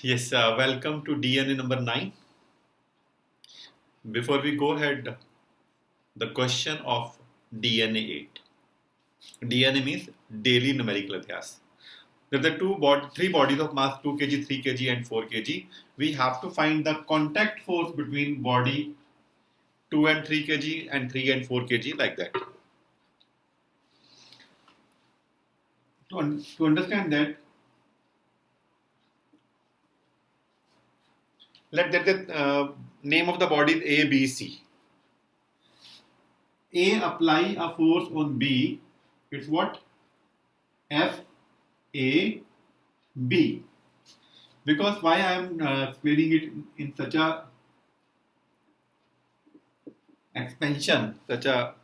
Yes, welcome to DNA number 9. Before we go ahead, the question of DNA 8. DNA means daily numerical abhyas. There are three bodies of mass 2 kg, 3 kg, and 4 kg. We have to find the contact force between body 2 and 3 kg and 3 and 4 kg, like that. To understand that, let the name of the body is A, B, C. A apply a force on B. It's what? F, A, B. Because why I am explaining it in such a expansion, such a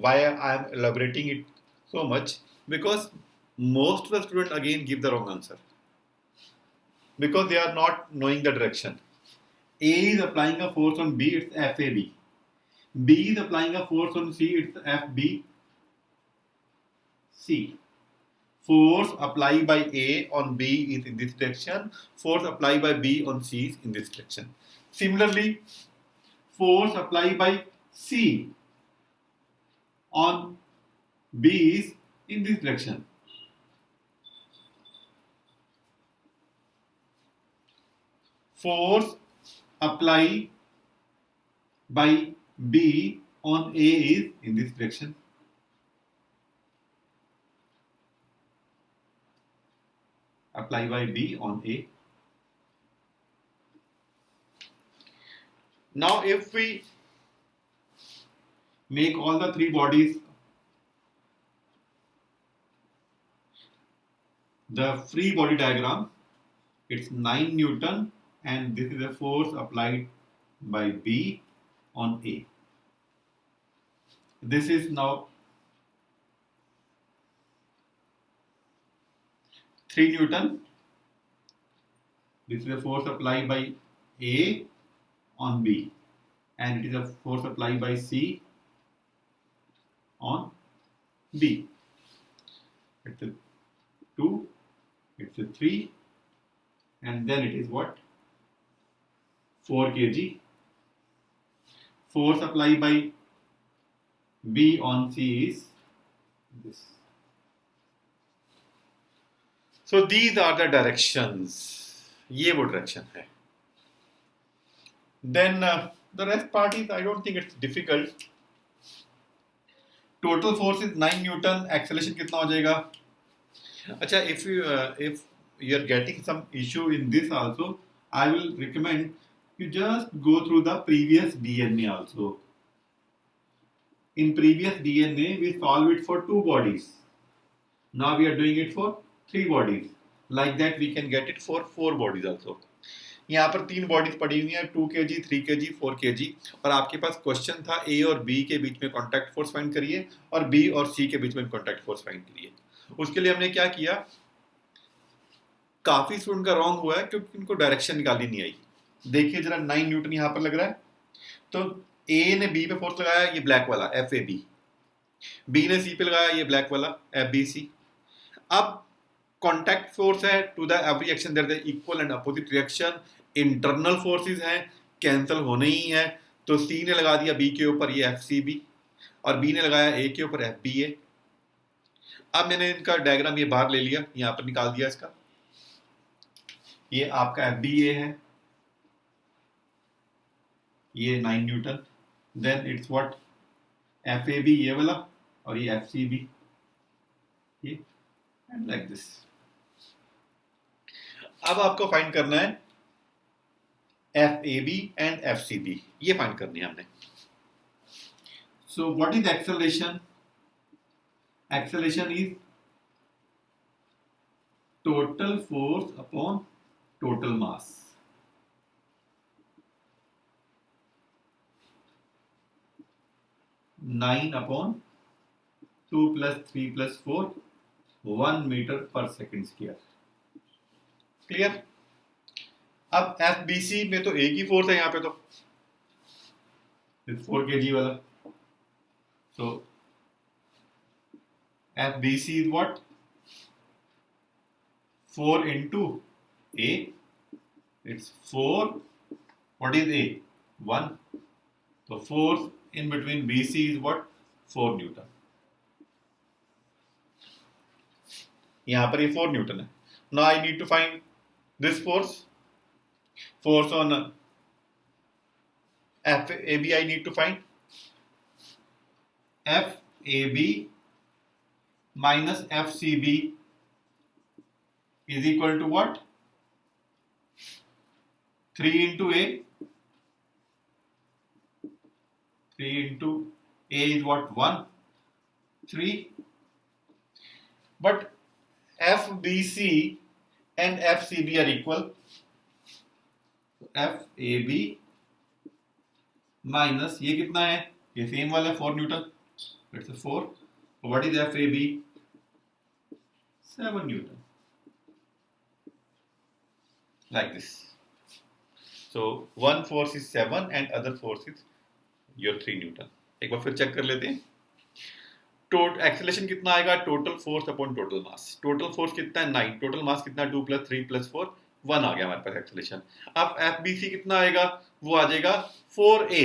why I am elaborating it so much, because most of the students again give the wrong answer because they are not knowing the direction. A is applying a force on B, it's FAB. B is applying a force on C, it's FBC. Force applied by A on B is in this direction. Force applied by B on C is in this direction. Similarly, force applied by C on B is in this direction. Force applied by B on A is in this direction. Apply by B on A. Now if we make all the three bodies the free body diagram, it's 9 Newton and this is a force applied by B on A. This is now 3 Newton. This is a force applied by A on B and it is a force applied by C on B. It's a 2, it's a 3 and then it is what? 4 kg. Force applied by B on C is this. So these are the directions. ये वो direction है. Then the rest part is I don't think it's difficult. Total force is 9 Newton. Acceleration कितना हो जाएगा? अच्छा, if you are getting some issue in this also, I will recommend you just go through the previous DNA also. In previous DNA, we solve it for 2 bodies. Now we are doing it for 3 bodies. Like that we can get it for 4 bodies also. यहाँ पर 3 bodies पड़ी हुई हैं 2 kg, 3 kg, 4 kg और आपके पास question था A और B के बीच में कॉन्टैक्ट फोर्स फाइंड करिए और B और C के बीच में कॉन्टैक्ट फोर्स फाइंड करिए. उसके लिए हमने क्या किया, काफी स्टूडेंट का रॉन्ग हुआ है क्योंकि इनको डायरेक्शन निकाली नहीं आई. देखिए जरा 9 न्यूटन यहाँ पर लग रहा है तो A ने B पे फोर्स लगाया, ये ब्लैक वाला FAB. B ने C पे लगाया, ये ब्लैक वाला FBC. अब कॉन्टैक्ट फोर्स है, to the every action there is equal and opposite reaction. Internal forces हैं, कैंसिल होने ही है. तो C ने लगा दिया B के ऊपर ये FCB और B ने लगाया A के ऊपर FBA. अब मैंने इनका डायग्राम ये बाहर ले लिया, यहां पर निकाल दिया इसका. ये आपका FBA है, ये 9 newton. Then it's what FAB ये वाला और ये FCB ये एंड लाइक दिस. अब आपको फाइंड करना है FAB एंड FCB, ये फाइंड करनी है हमने. So what is acceleration? Acceleration is total force upon total mass. Nine upon 2 plus 3 plus 4, 1 meter per second square. Clear? अब FBC में तो एक ही फोर्स है यहाँ पे, तो 4 kg वाला. So FBC is what? 4 into A, it's 4. What is A? 1. So force in between BC is what? 4 Newton. यहाँ पर ये 4 Newton है. Now I need to find this force. Force on FAB I need to find. FAB minus FCB is equal to what? 3 into A. 3 into A is what? 1. 3. But FBC and FCB are equal. FAB minus ये कितना है? ये same वाला 4 Newton. It's a 4. What is FAB? 7 Newton. Like this. So one force is 7 and other force is your 3 Newton. एक बार फिर check कर लेते हैं. टोटल एक्सेलरेशन कितना आएगा? Total force upon total mass. Total force कितना है? 9. टोटल मास कितना? 2 + 3 + 4 1 आ गया हमारे पास एक्सेलरेशन. अब FBC कितना आएगा? वो आ जाएगा 4A.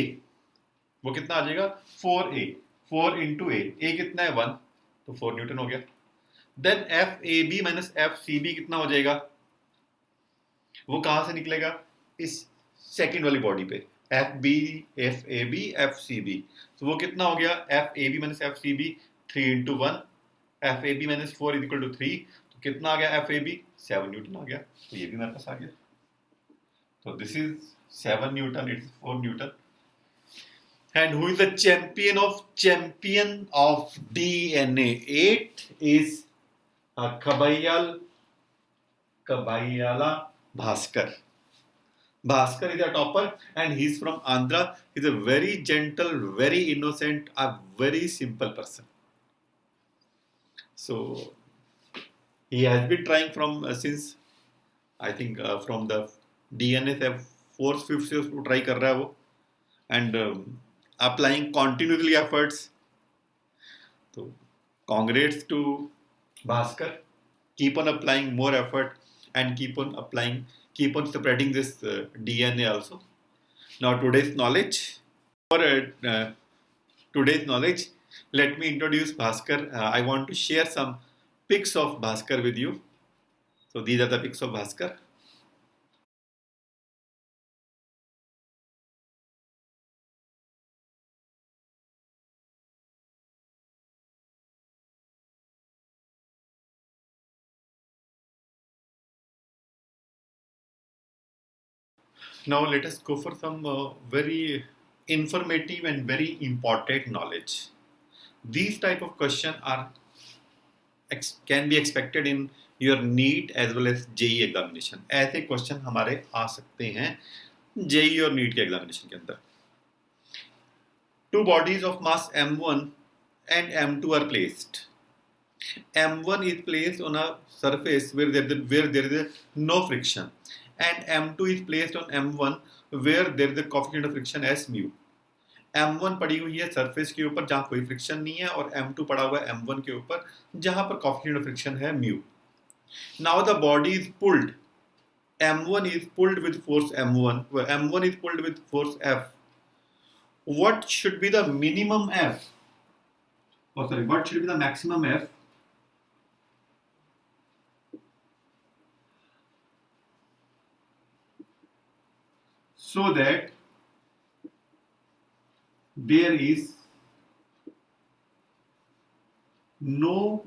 वो कितना आ जाएगा? 4A. 4 into A. A कितना है? 1. तो 4 न्यूटन हो गया. देन FAB माइनस FCB कितना हो जाएगा? वो कहां से निकलेगा? इस सेकंड वाली बॉडी पे. FAB FCB. तो वो कितना हो गया? FAB minus FCB 3 into 1. FAB minus 4 is equal to 3. तो कितना आ गया? FAB 7 न्यूटन आ गया. तो ये भी मेरे पास आ गया. So this is 7 Newton. It's 4 Newton. And who is the champion of DNA? 8 is Kabayala Bhaskar. Bhaskar is a topper and he's from Andhra. He's a very gentle, very innocent, a very simple person. So he has been trying from since I think from the DNSF 4th 5th year to try कर रहा है वो and applying continuously efforts. So congrats to Bhaskar. Keep on applying more effort and keep on spreading this DNA also. Now today's knowledge. For today's knowledge, let me introduce Bhaskar. I want to share some pics of Bhaskar with you. So these are the pics of Bhaskar. Now let us go for some very informative and very important knowledge. These type of questions can be expected in your NEET as well as JEE examination. ऐसे question हमारे आ सकते हैं JEE और NEET के examination के अंदर. Two bodies of mass M1 and M2 are placed. M1 is placed on a surface where there is no friction, and M2 is placed on M1 where there is a coefficient of friction as mu. M1 पड़ी हुई है surface के ऊपर जहां कोई friction नहीं है और M2 पड़ा हुआ है M1 के ऊपर जहां पर coefficient of friction है mu. Now the body is pulled. M1 is pulled with force M1. M1 is pulled with force F. What should be the minimum F? What should be the maximum F? So that there is no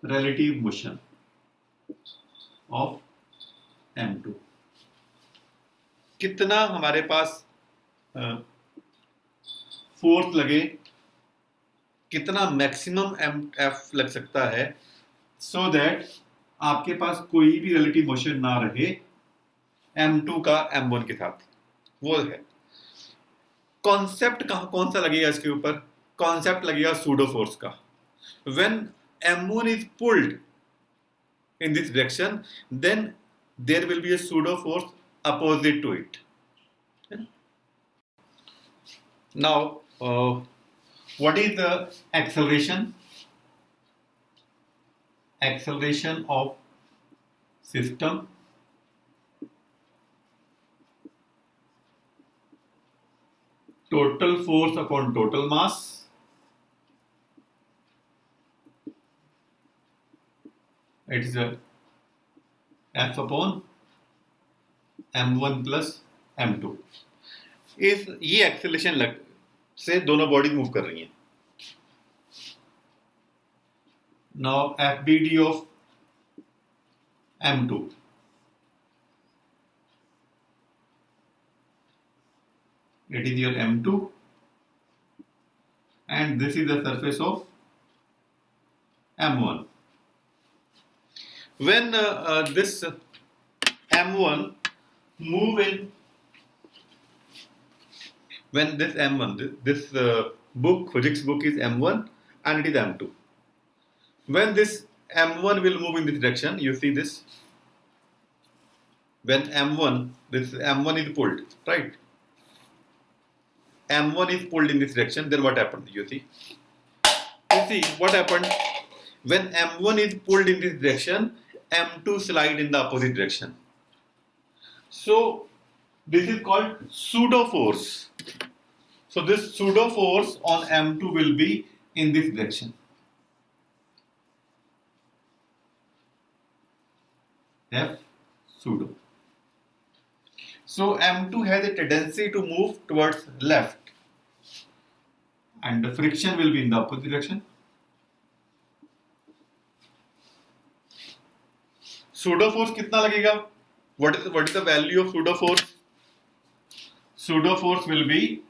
relative motion of M2. कितना हमारे पास force लगे, कितना maximum F लग सकता है, so that आपके पास कोई भी रिलेटिव मोशन ना रहे M2 का M1 के साथ. वो है कॉन्सेप्ट. कौन सा लगेगा इसके ऊपर? कॉन्सेप्ट लगेगा सूडो फोर्स का. When M1 is pulled in this direction, then there will be a pseudo force opposite to it. Now, what is the acceleration? Acceleration of system total force upon total mass it is a F upon m1 plus m2 इस ये acceleration लग से दोनों body move कर रही हैं. Now FBD of m2 it is your m2 and this is the surface of m1. When this m1 move in, when this m1 this book, physics book is m1 and it is m2. When this m1 will move in this direction, you see this, when this m1 is pulled, right, m1 is pulled in this direction, then what happened? You see what happened when m1 is pulled in this direction, m2 slide in the opposite direction. So this is called pseudo force. So this pseudo force on m2 will be in this direction. F pseudo. So m2 has a tendency to move towards left and the friction will be in the opposite direction. Pseudo force कितना लगेगा? What is the value of pseudo force? Pseudo force will be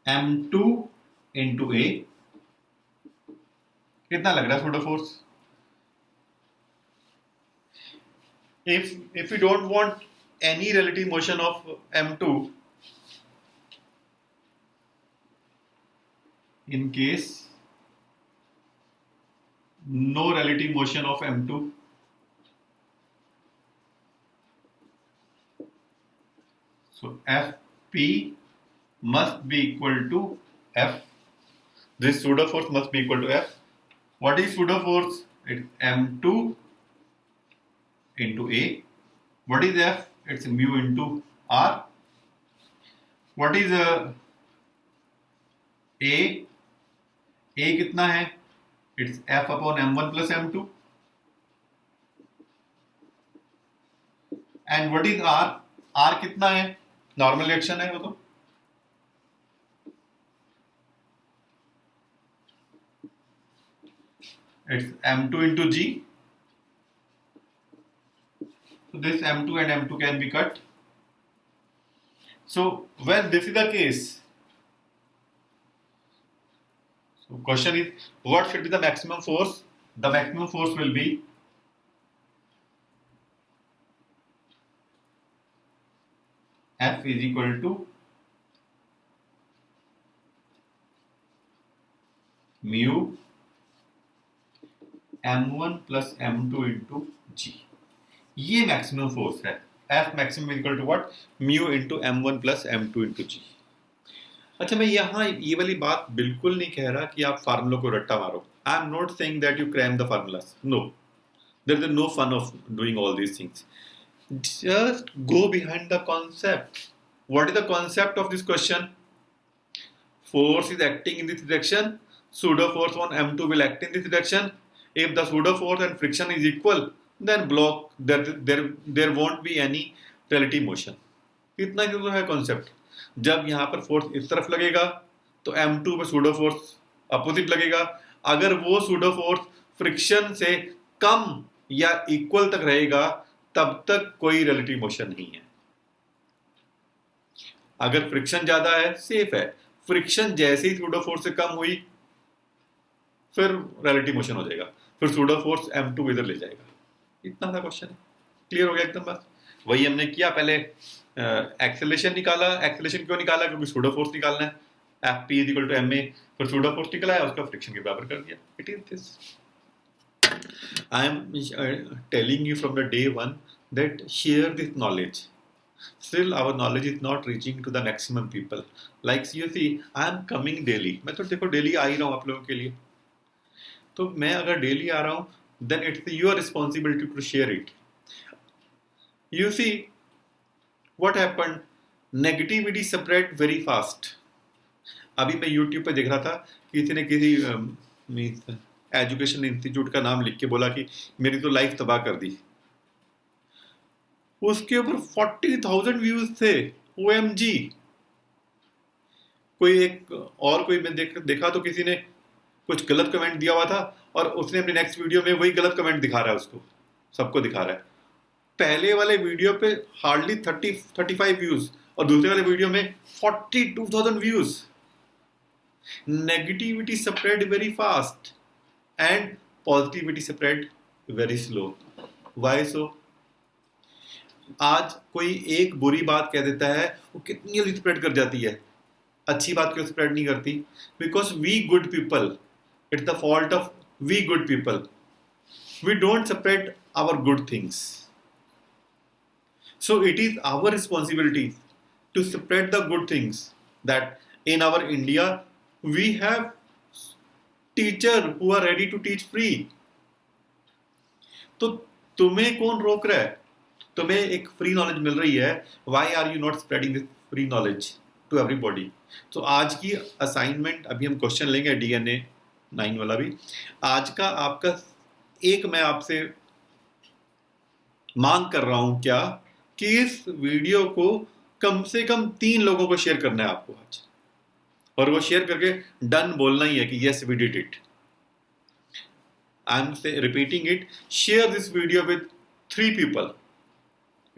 m2 into a. कितना लग रहा है pseudo force? If we don't want any relative motion of m2, in case no relative motion of m2, so Fp must be equal to F. This pseudo force must be equal to F. What is pseudo force? It's m2 into A. What is F? It's mu into R. What is A? A कितना है? It's F upon m1 plus m2. And what is R? R कितना है? Normal reaction है वो तो. It's m2 into G. So this m2 and m2 can be cut. So when this is the case, so question is, what should be the maximum force? The maximum force will be F is equal to mu m1 plus m2 into G. ये maximum force है. F maximum equal to what? Mu into m1 plus m2 into G. अच्छा, मैं यहाँ ये वाली बात बिल्कुल नहीं कह रहा कि आप फार्मूलों को रट्टा मारो. I am not saying that you cram the formulas. No, there is no fun of doing all these things. Just go behind the concept. What is the concept of this question? Force is acting in this direction. Pseudo force on m2 will act in this direction. If the pseudo force and friction is equal, then block there won't be any relative motion. इतना ही तो है concept. जब यहाँ पर force इस तरफ लगेगा तो m2 पे pseudo फोर्स अपोजिट लगेगा. अगर वो pseudo फोर्स फ्रिक्शन से कम या इक्वल तक रहेगा तब तक कोई रिलेटिव मोशन नहीं है. अगर फ्रिक्शन ज्यादा है सेफ है. फ्रिक्शन जैसे ही pseudo फोर्स से कम हुई फिर रिलेटिव मोशन हो जाएगा. फिर pseudo फोर्स m2 इधर ले जाएगा. इतना सा क्वेश्चन है. क्लियर हो गया एकदम. बस वही हमने किया. पहले एक्सेलरेशन निकाला. एक्सेलरेशन क्यों निकाला? क्योंकि pseudo फोर्स निकालना है. Fp is equal to ma. फिर pseudo फोर्स निकला है, उसका फ्रिक्शन के बराबर कर दिया. It is this. I am telling you from the day one that share this knowledge. Still our knowledge is not reaching to the maximum people. Like you see, I am coming daily. मैं तो देखो daily आ ही रहा हूँ आप लोगों के लिए. तो मैं अगर डेली आ रहा हूं then it's your responsibility to share it. You see what happened, negativity spread very fast. अभी मैं यूट्यूब पे देख रहा था, किसी ने किसी एजुकेशन इंस्टीट्यूट का नाम लिख के बोला कि मेरी तो लाइफ तबाह कर दी. उसके ऊपर 40,000 व्यूज थे. OMG. कोई एक और कोई मैं देखा तो किसी ने कुछ गलत कमेंट दिया हुआ था और उसने अपने नेक्स्ट वीडियो में वही गलत कमेंट दिखा रहा है, उसको सबको दिखा रहा है. पहले वाले वीडियो पे हार्डली 35 व्यूज और दूसरे वाले वीडियो में 42,000 views. Negativity spread very fast and positivity spread very slow. Why so? आज कोई एक बुरी बात कह देता है, वो कितनी जल्दी स्प्रेड कर जाती है. अच्छी बात क्यों स्प्रेड नहीं करती? Because we good people, it's the fault of we good people, we don't spread our good things. So it is our responsibility to spread the good things. That in our India we have teacher who are ready to teach free. तो तुम्हें कौन रोक रहा है? तुम्हें एक free knowledge मिल रही है. Why are you not spreading this free knowledge to everybody? तो आज की असाइनमेंट, अभी हम क्वेश्चन लेंगे DNA 9 वाला भी. आज का आपका एक मैं आपसे मांग कर रहा हूं क्या कि इस वीडियो को कम से कम 3 लोगों को शेयर करना है आपको आज. और वो शेयर करके डन बोलना ही है कि yes we did it. I am repeating it. Share this video with 3 people.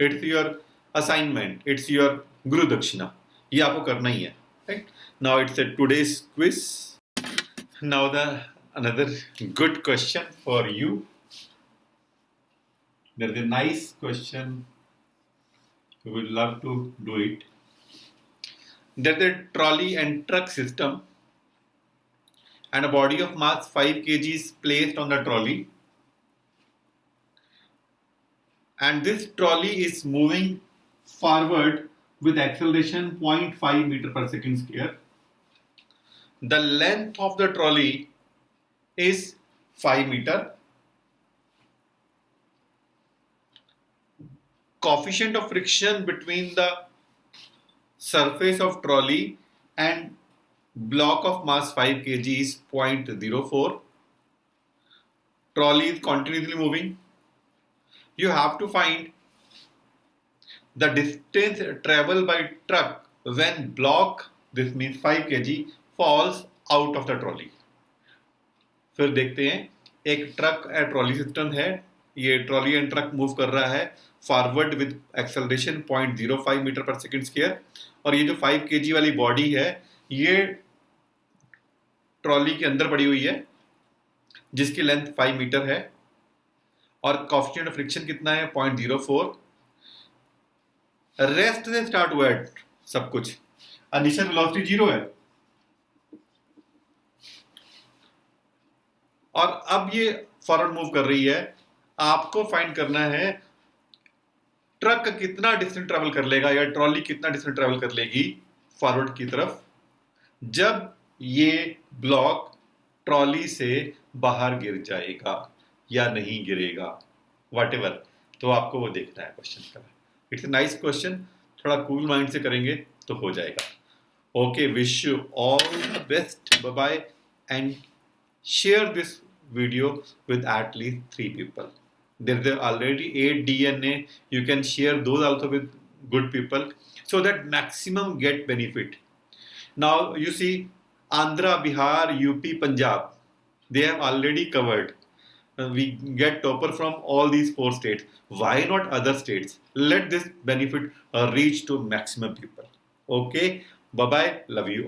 It's your assignment, it's your guru dakshina. ये आपको करना ही है. Right now it's today's quiz. Now the another good question for you. There is a nice question. We would love to do it. There's a trolley and truck system and a body of mass 5 kg is placed on the trolley, and this trolley is moving forward with acceleration 0.5 meter per second square. The length of the trolley is 5 meter. Coefficient of friction between the surface of trolley and block of mass 5 kg is 0.04. Trolley is continuously moving. You have to find the distance traveled by truck when block, this means 5 kg, falls out of the trolley. फिर देखते हैं, एक truck trolley system है. ये trolley and truck move कर रहा है forward with acceleration 0.05 metre पर सेकंड स्क्वायर. और ये जो 5 kg वाली बॉडी है ये ट्रॉली के अंदर पड़ी हुई है जिसकी लेंथ 5 मीटर है और कोएफिशिएंट ऑफ फ्रिक्शन कितना है 0.04. रेस्ट से स्टार्ट हुआ है सब कुछ. इनिशियल वेलोसिटी 0 है और अब ये फॉरवर्ड मूव कर रही है. आपको फाइंड करना है ट्रक कितना डिस्टेंस ट्रेवल कर लेगा या ट्रॉली कितना डिस्टेंस ट्रेवल कर लेगी फॉरवर्ड की तरफ जब ये ब्लॉक ट्रॉली से बाहर गिर जाएगा या नहीं गिरेगा, व्हाटएवर. तो आपको वो देखना है क्वेश्चन का. It's a nice question. थोड़ा कूल माइंड से करेंगे तो हो जाएगा. Okay, wish you all the best. Bye bye and share this video with at least 3 people. There are already 8 DNA. You can share those also with good people so that maximum get benefit. Now you see Andhra, Bihar, UP, Punjab, they have already covered. We get topper from all these 4 states. Why not other states? Let this benefit reach to maximum people. Okay, bye bye. Love you all.